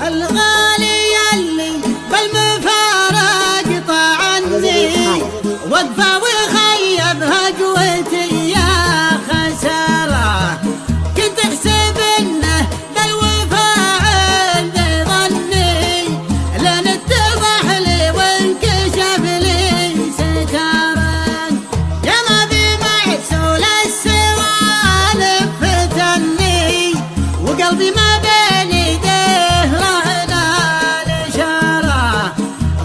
الغالي يلي بالمفارق طعني وقفة وخيب هجوتي يا خسارة. كنت احسب انه بالوفاء عند ظني لين اتضح لي وانكشف لي ستارة. يا ما بمعسول السوالف فتني وقلبي ما بين يديه رهنا الاشارة.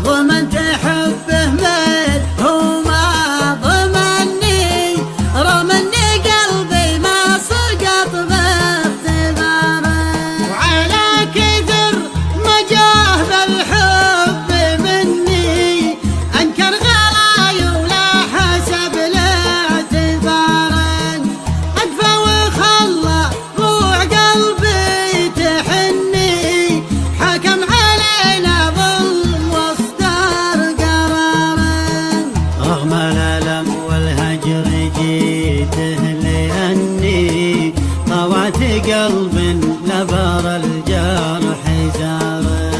ضمنت حبه من هو ما ضمني رمني قلبي ما سقط باختباره. وعلى كثر ما جاه بالحب مني انكر غلاي ولا حسب لاعتباره. اكفى وخلى روح قلبي تحني حكم علينا ظلم واصدر قراره. رغم الألم والهجر جيته لأني طوعت قلب نبر الجرح زاره.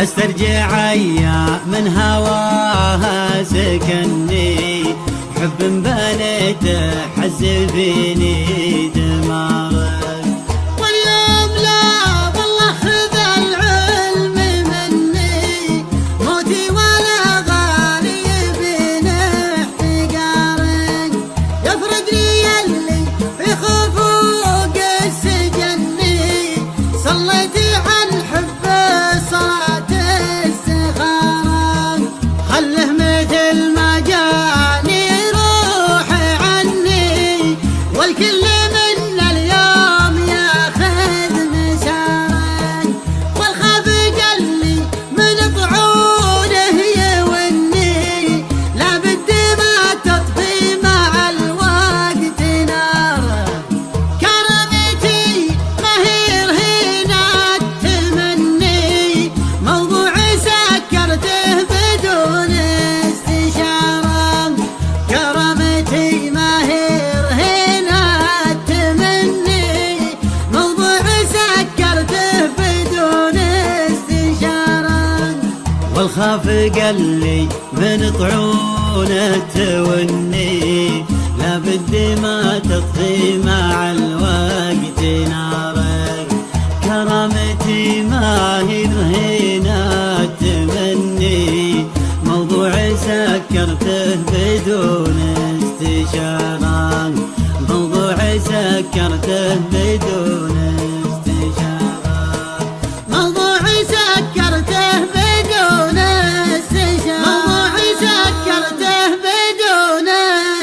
استرجع أيام من هواها سكني حب بنيته حز فيني دماره. واليوم لا والله خذ العلم مني موتي ولا غالي بين احتقارك. يفرق لي يلي في خفوق السجني صليت عن حب صلاة استخارة. خله مثل ما جاني روحي عني والكل من اليوم ياخذ مسارك. والخاف قلي من طعونه يوني لابد ما تطفي مع الوقت ناره. كرامتي ما هي رهينة تمني موضوع سكرته بدون استشارة. كرامتي ما هي رهينة تمني موضوع سكرته بدون استشارة. والخاف قلي من طعونه توني لابد ما تطفي مع الوقت نارك. كرامتي ما هي رهينة تمني موضوع سكرته بدون استشارة. موضوع سكرته بدون استشارة. موضوع سكرته بدون استشارة. موضوع سكرته بدون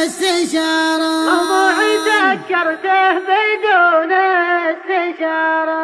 استشارة. موضوع سكرته بدون استشارة.